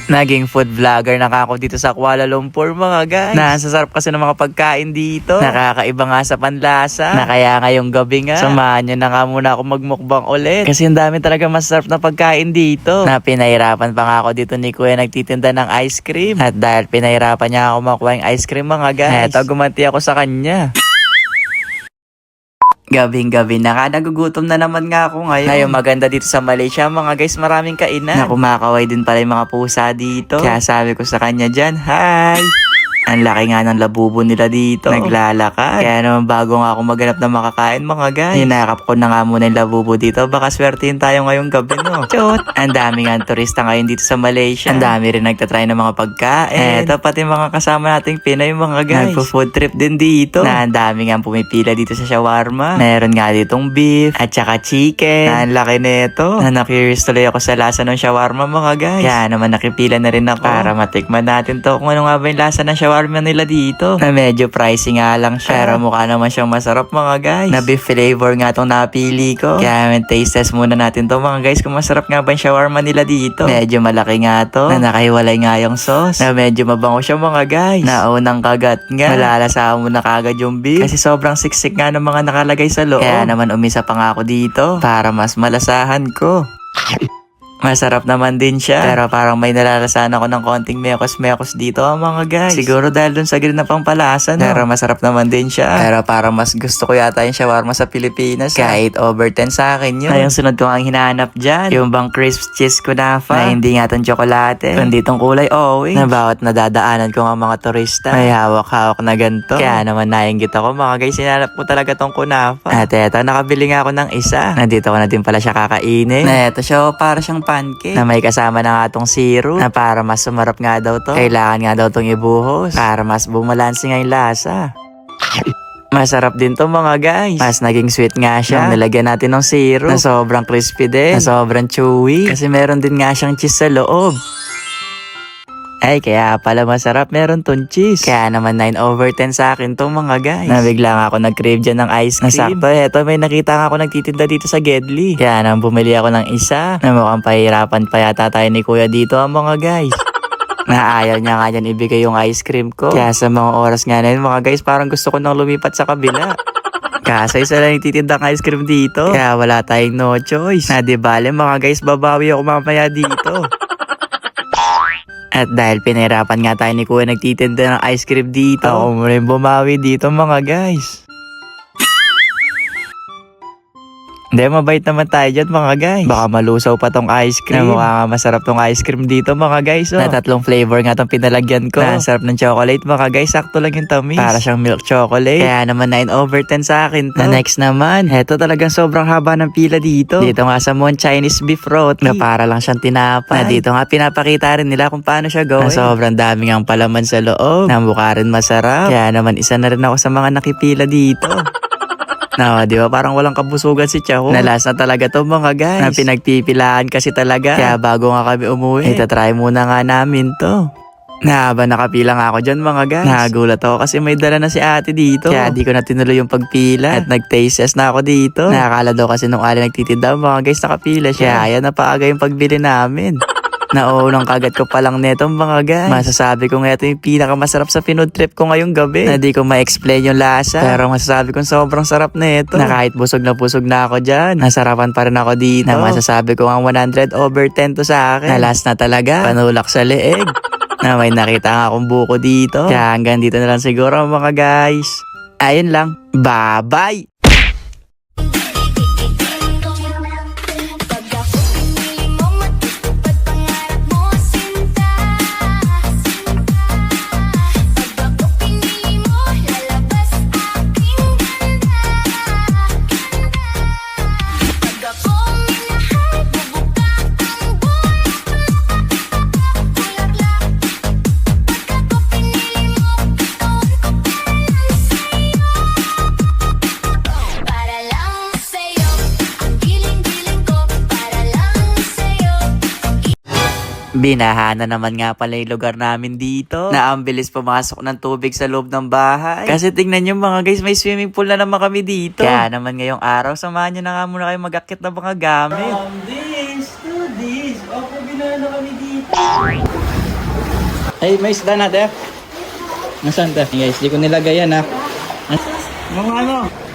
Naging food vlogger na ako dito sa Kuala Lumpur mga guys. Nasasarap kasi ng mga pagkain dito. Nakakaiba nga sa panlasa. Na kaya ngayong gabi nga, samahan nyo na nga muna ako magmukbang ulit. Kasi ang dami talaga masarap na pagkain dito. Na pinahirapan pa nga ako dito ni Kuya nagtitinda ng ice cream. At dahil pinahirapan niya ako makuha yung ice cream mga guys, eto gumanti ako sa kanya. Gabing-gabi na nga, nagugutom na naman nga ako ngayon. Ngayon maganda dito sa Malaysia mga guys, maraming kainan. Na kumakaway din pala yung mga pusa dito. Kaya sabi ko sa kanya dyan, hi! Ang laki nga ng labubo nila dito. Naglalakad. Kaya naman bago nga ako maghanap ng makakain mga guys, hinakap ko na nga muna yung labubo dito. Baka swertihin tayo ngayong gabi no. Chot! Ang dami nga turista ngayon dito sa Malaysia. Ang dami rin nagtatry ng mga pagkain. Eto pati mga kasama nating Pinoy mga guys. Nagpo-food trip din dito. Na ang dami nga pumipila dito sa shawarma. Meron nga ditong beef at saka chicken. Na ang laki nito. Na na-curious tuloy ako sa lasa ng shawarma mga guys. Kaya naman nakipila na rin ako para matikman natin to kung ano nga ba yung lasa ng shawarma nila dito. Na medyo pricey nga lang siya. Pero mukha naman siyang masarap mga guys. Na beef flavor nga itong napili ko. Kaya may taste test muna natin to mga guys kung masarap nga ba yung shawarma nila dito. Medyo malaki nga to. Na nakahiwalay nga yung sauce. Na medyo mabango siya mga guys. Na unang kagat nga, malalasahan mo na kagad yung beef. Kasi sobrang siksik nga ng mga nakalagay sa loob. Kaya naman umisa pa nga ako dito para mas malasahan ko. Masarap naman din siya. Pero parang may nalalasahan ako ng konting mekos-mekos dito mga guys. Siguro dahil dun sa green na pampalasa no. Pero masarap naman din siya. Pero parang mas gusto ko yata yung shawarma sa Pilipinas. Kaya 8/10 sa akin yun. Ay, yung sunod ko ang hinahanap dyan, yung bang crisp cheese kunafa. Na hindi nga tong tsokolate. Kundi tong kulay orange. Na bawat nadadaanan ko ng mga turista, may hawak-hawak na ganito. Kaya naman nainggit ako mga guys. Sinanap ko talaga tong kunafa. At eto, nakabili nga ako ng isa. Nandito ko na din pala siya kakainin. Na eto siya, para siyang pancake na may kasama na nga tong syrup na para mas sumarap nga daw to. Kailangan nga daw tong ibuhos para mas bumalansi nga yung lasa. Masarap din to mga guys. Mas naging sweet nga siya. Nilagyan natin ng syrup na sobrang crispy din, na sobrang chewy. Kasi meron din nga siyang cheese sa loob. Ay, kaya pala masarap meron tong cheese. Kaya naman 9/10 sa akin tong mga guys. Nabigla nga ako nag-crave dyan ng ice cream. Nasakto, eto may nakita nga ako nagtitinda dito sa Gedli. Kaya naman bumili ako ng isa. Na mukhang pahirapan pa yata tayo ni Kuya dito mga guys. Naayaw niya nga dyan ibigay yung ice cream ko. Kaya sa mga oras nga na yun mga guys, parang gusto ko nang lumipat sa kabila. Kaso isa lang nagtitindang ice cream dito. Kaya wala tayong no choice. Na di bale mga guys, babawi ako mamaya dito. At dahil pinahirapan nga tayo ni Kuya nagtitinda ng ice cream dito, ako mo rin bumawi dito mga guys. Hindi, mabait naman tayo dyan mga guys. Baka malusaw pa tong ice cream. Na mukha nga masarap tong ice cream dito mga guys. Oh. Na 3 flavor nga tong pinalagyan ko. Na sarap ng chocolate mga guys. Sakto lang yung tamis. Para siyang milk chocolate. Kaya naman 9/10 sa akin to. Na next naman, eto talagang sobrang haba ng pila dito. Dito nga sa Mon Chinese Beef Roti. Na para lang siyang tinapay. Na dito nga pinapakita rin nila kung paano siya gawin. Na sobrang daming ang palaman sa loob. Na mukha rin masarap. Kaya naman isa na rin ako sa mga nakipila dito. Na, di ba parang walang kabusugan si Chaho. Nalas na talaga to mga guys. Na pinagpipilaan kasi talaga. Kaya bago nga kami umuwi, itatry muna nga namin to. Na habang nakapila nga ako dyan mga guys, nagulat ako kasi may dala na si ate dito. Kaya di ko na tinuloy yung pagpila. At nag-taste test na ako dito. Nakakala daw kasi nung ali nagtitinda mga guys nakapila siya. Kaya napaaga yung pagbili namin. Naunang kagat ko pa lang neto mga guys. Masasabi ko nga ito yung pinakamasarap sa pinood trip ko ngayong gabi. Na di ko ma-explain yung lasa. Pero masasabi ko sobrang sarap neto. Na kahit busog na ako dyan, nasarapan pa rin ako dito. Na masasabi ko ang 100/10 to sa akin. Na last na talaga, panulak sa leeg. Na may nakita nga akong buko dito. Kaya hanggang dito na lang siguro mga guys. Ayun lang. Bye-bye! Binaha na naman nga pala yung lugar namin dito. Na ang bilis pumasok ng tubig sa loob ng bahay. Kasi tingnan nyo mga guys, may swimming pool na naman kami dito. Kaya naman ngayong araw, samahan nyo na nga muna kayo mag-akit ng mga gamit. This to this. Opo, binaha na kami dito. Ay, may isda na, Def. Nasaan, Def? Guys, di ko nilagay yan, ha. Mga ano?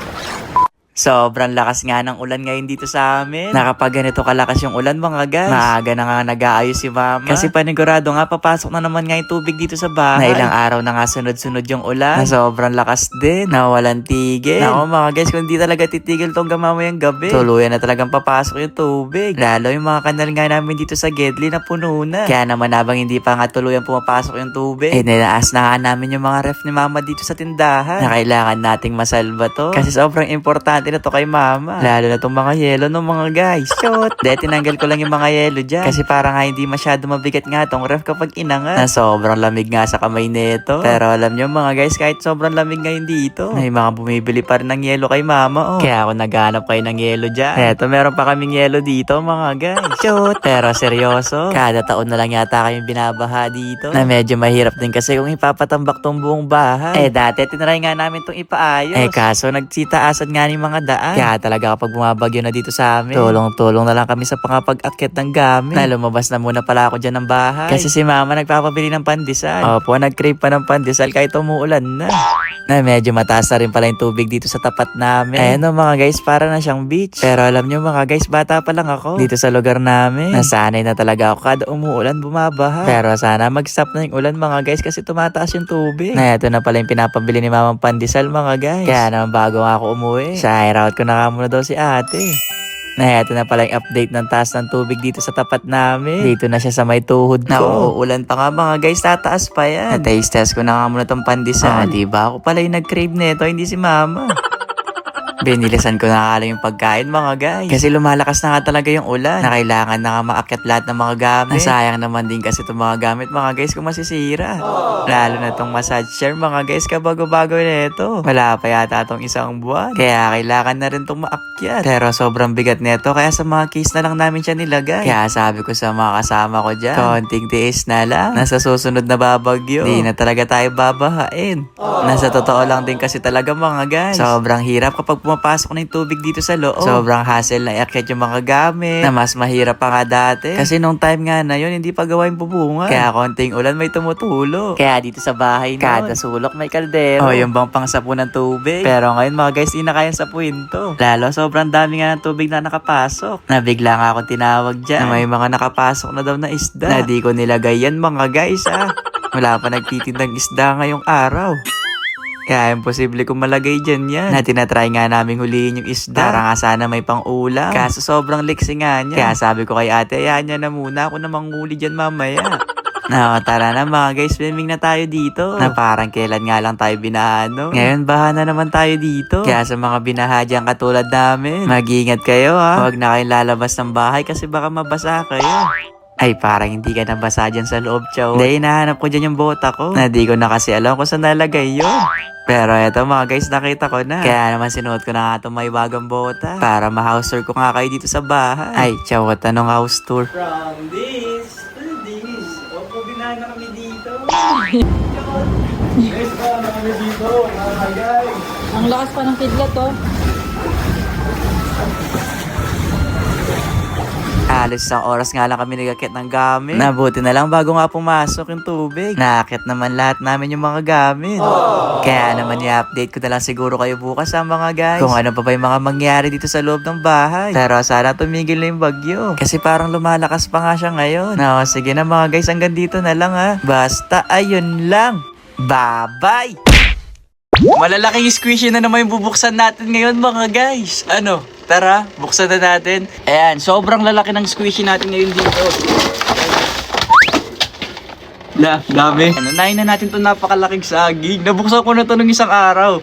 Sobrang lakas nga ng ulan ngayon dito sa amin. Nakapag ganito kalakas yung ulan mga guys. Maaga na nga nag-aayos si mama. Kasi panigurado nga papasok na naman nga yung tubig dito sa bahay. Na ilang araw na nga sunod-sunod yung ulan. Na sobrang lakas din. Na walang tigil. Nako mga guys, kung di talaga titigil tong gamamayang gabi, tuluyan na talagang papasok yung tubig. Lalo yung mga kanal nga namin dito sa Gedli na puno na. Kaya naman habang hindi pa nga tuluyan pumapasok yung tubig, nilaas na nga namin yung mga ref ni mama dito sa tindahan. Na kailangan nating masalba to. Kasi sobrang importante na to kay mama. Lalo na tong mga yelo no mga guys. Shoot! Dahil tinanggal ko lang yung mga yelo dyan. Kasi parang nga hindi masyado mabigat nga tong ref kapag inangat. Na sobrang lamig nga sa kamay nito. Pero alam nyo mga guys, kahit sobrang lamig ngayon dito, may mga bumibili pa rin ng yelo kay mama. Oh. Kaya ako naghanap kayo ng yelo dyan. Eto, meron pa kaming yelo dito mga guys. Shoot! Pero seryoso, kada taon na lang yata kayong binabaha dito. Na medyo mahirap din kasi kung ipapatambak tong buong bahay. Dati tinry nga namin tong ipaayos. Kaso nagsitaasan nga ni mga daan. Kaya talaga kapag bumabagyo na dito sa amin, tulong-tulong na lang kami sa pangapag-akyat ng gamit. Na lumabas na muna pala ako dyan ng bahay. Kasi si mama nagpapabili ng pandesal. Opo, nag-crave pa ng pandesal kahit umuulan na. Na medyo mataas na rin pala yung tubig dito sa tapat namin. Ayan o mga guys, para na siyang beach. Pero alam nyo mga guys, bata pa lang ako dito sa lugar namin. Nasanay na talaga ako kada umuulan bumabaha. Pero sana mag-stop na yung ulan mga guys kasi tumataas yung tubig. Na ito na pala yung pinapabili ni mamang pandesal mga guys. Kaya naman bago nga ako umuwi, share out ko na muna daw si ate. Na eto na pala yung update ng taas ng tubig dito sa tapat namin. Dito na siya sa may tuhod ko. Na uulan pa nga mga guys, tataas pa yan. Na-taste test ko na nga muna tong pandesal. Diba ako pala yung nag-crave nito, hindi si mama. Binilisan ko na nga lang yung pagkain mga guys. Kasi lumalakas na nga talaga yung ulan. Na kailangan na nga maakyat lahat ng mga gamit. Nasayang naman din kasi itong mga gamit mga guys kung masisira. Lalo na itong massage chair mga guys, kabago-bago na ito. Wala pa yata itong isang buwan. Kaya kailangan na rin itong maakyat. Pero sobrang bigat nito kaya sa mga case na lang namin siya nilagay. Kaya sabi ko sa mga kasama ko dyan, konting tiis na lang. Nasa susunod na babagyo, di na talaga tayo babahain. Nasa totoo lang din kasi talaga mga guys. Sobrang hirap kapag pumapasok na yung tubig dito sa loob. Sobrang hassle na iakyat yung mga gamit na mas mahirap pa nga dati. Kasi nung time nga na yun, hindi pa gawa yung bubunga. Kaya konting ulan may tumutulo. Kaya dito sa bahay nun, kada sulok may kaldero. O yung bang pangsapo ng tubig. Pero ngayon mga guys, di na kayang sapuin to. Lalo sobrang dami nga ng tubig na nakapasok. Nabigla nga akong tinawag dyan na may mga nakapasok na daw na isda. Na di ko nilagay yan mga guys Wala pa nagtitindang isda ngayong araw. Kaya imposible kung malagay dyan yan. Na tinatry nga namin huliin yung isda. Para nga sana may pang-ulam. Kaso sobrang liksi nga niya. Kaya sabi ko kay ate, ayahan niya na muna. Ako na manghuli dyan mamaya. Tara na mga guys, swimming na tayo dito. Na parang kailan nga lang tayo binahan, no? Ngayon, baha na naman tayo dito. Kaya sa mga binaha dyan katulad namin, mag-ingat kayo Huwag na kayong lalabas ng bahay kasi baka mabasa kayo. Ay, parang hindi ka nabasa dyan sa loob, chow. Dahil hinahanap ko dyan yung bota ko. Na di ko na kasi alam kung saan nalagay yun. Pero eto mga guys, nakita ko na. Kaya naman sinuot ko na nga itong may bagang bota. Para ma-house tour ko nga kayo dito sa bahay. Ay, chow, anong house tour? From this to this. Opo, binahan na kami dito. Guys, binahan na kami dito. Hi guys. Ang lakas pa ng kidlat Halos isang oras nga lang kami nag-akit ng gamit. Nabuti na lang bago nga pumasok yung tubig. Naakit naman lahat namin yung mga gamit. Kaya naman i-update ko na lang siguro kayo bukas mga guys. Kung ano pa ba yung mga mangyari dito sa loob ng bahay. Pero sana tumigil na yung bagyo. Kasi parang lumalakas pa nga siya ngayon. Sige na mga guys, hanggang dito na lang Basta ayun lang. Bye-bye! Malalaking squishy na naman yung bubuksan natin ngayon mga guys. Tara, buksan na natin. Ayan, sobrang lalaki ng squishy natin ngayon dito. Dami. Nain na natin itong napakalaking saging. Nabuksan ko na ito nung isang araw.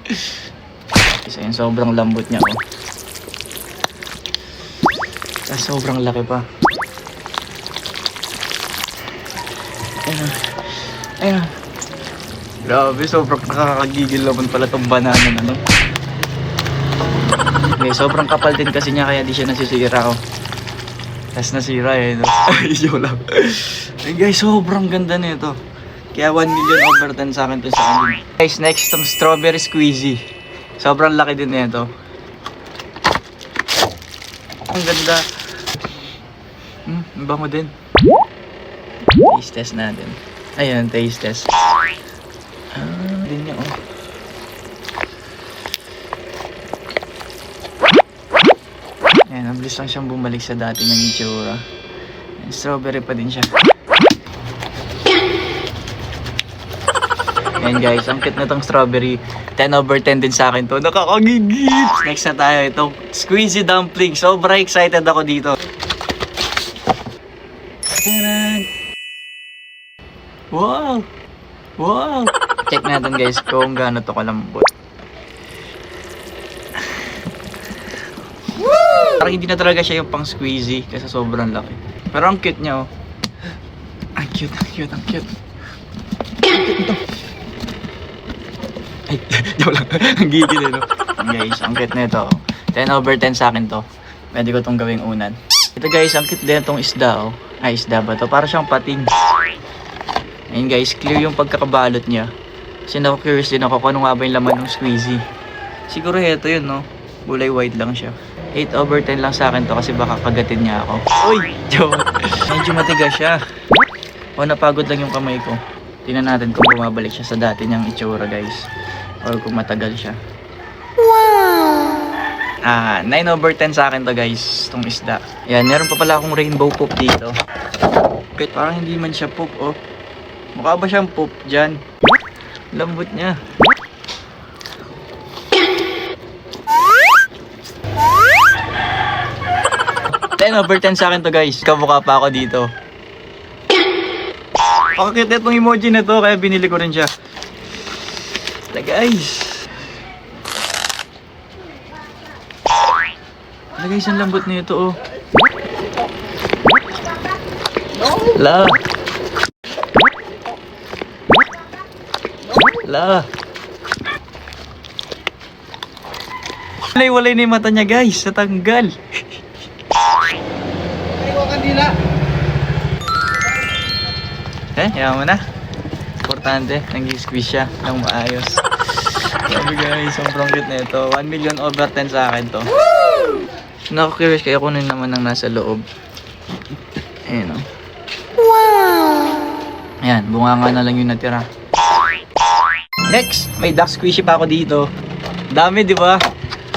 Kasi yun, sobrang lambot niya sobrang laki pa. Ayan. Grabe, sobrang nakakagigil naman pala itong banana na sobrang kapal din kasi niya kaya di siya nasisira Tapos nasira Joke lang. Guys, sobrang ganda nito. Kaya 1 million over 10 sa akin to sa akin. Guys, next itong strawberry squeezy. Sobrang laki din nito. Ang ganda. Ang bango din. Taste test natin. Ayun, taste test. Din niya, oh. Ayan, mabilis lang siyang bumalik sa dati ng itsura. Strawberry pa din siya. Ayan guys, ang cute na tong strawberry. 10/10 din sa akin to. Nakakagigit! Next na tayo, itong squeezy dumpling. Sobrang excited ako dito. Taran! Wow! Wow! Check natin guys kung gaano to kalambot. Parang hindi na talaga siya yung pang squeezy kasi sobrang laki. Pero ang cute niya, oh. Ang cute, ang cute, ang cute. Ang cute nito. Ay, joke lang. Ang gigil eh, no? Guys, ang cute nito. 10/10 sa akin to. Pwede ko tong gawing unan. Ito guys, ang cute din itong isda, oh. Ay, isda ba to? Para siyang pating. Ayun guys, clear yung pagkakabalot niya. Kasi curious din ako kung ano nga ba yung laman ng squeezy. Siguro heto yun, no? Gulay white lang siya. 8/10 lang sa akin to kasi baka kagatin niya ako. Uy! Joke! Medyo matigas siya. O, napagod lang yung kamay ko. Tingnan natin kung bumabalik siya sa dati niyang itsura, guys. Or kung matagal siya. Wow! 9/10 sa akin to, guys. Itong isda. Yan, meron pa pala akong rainbow poop dito. Kahit parang hindi man siya poop, oh. Mukha ba siyang poop dyan? Lambot niya. Over 10 sa akin to guys. Kamukha pa ako dito. Pakakit itong emoji na to kaya binili ko rin siya. Ito guys. Ito guys, ang lambot na ito, oh. La. La. Walay-walay na yung mata niya guys. Natanggal. Yaman mo na. Importante, nag-squeeze siya ng maayos. Sabi guys, sobrang cute na ito. 1,000,000/10 sa akin to. Naku-curious kayo kung ano naman ang nasa loob. Ayan, oh. Wow! Ayan, bunganga na lang yung natira. Next, may duck squishy pa ako dito. Dami, di ba?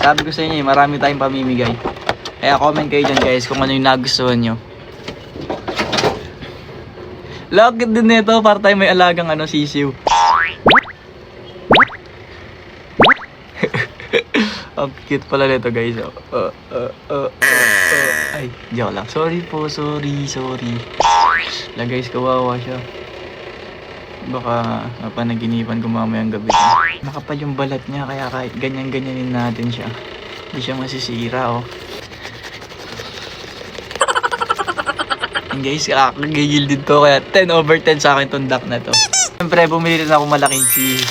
Sabi ko sa inyo, marami tayong pamimigay. Kaya comment kayo dyan guys kung ano yung nagustuhan nyo. Lakit din nito para tayo may alagang sisiw. Ang cute pala nito guys. Ay, joke lang. Sorry po, sorry. La guys, kawawa siya. Baka mapanaginipan ko mamayang gabi. Nakapal yung balat niya kaya kahit ganyan-ganyanin natin siya. Hindi siya masisira, oh. And guys, kakagigil din to kaya 10/10 sa akin itong duck na to. Siyempre, bumili rin ako malaking cheese.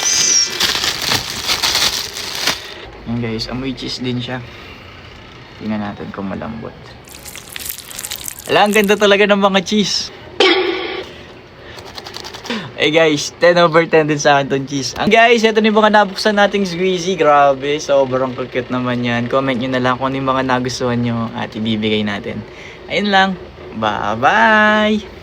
And guys, amoy cheese din siya. Tingnan natin kung malambot. Ala, ang ganda talaga ng mga cheese. Hey guys, 10/10 din sa akin itong cheese. And guys, ito na yung mga nabuksan nating squeezy. Grabe, sobrang cute naman yan. Comment nyo na lang kung ano yung mga nagustuhan nyo at ibibigay natin. Ayun lang. Bye-bye!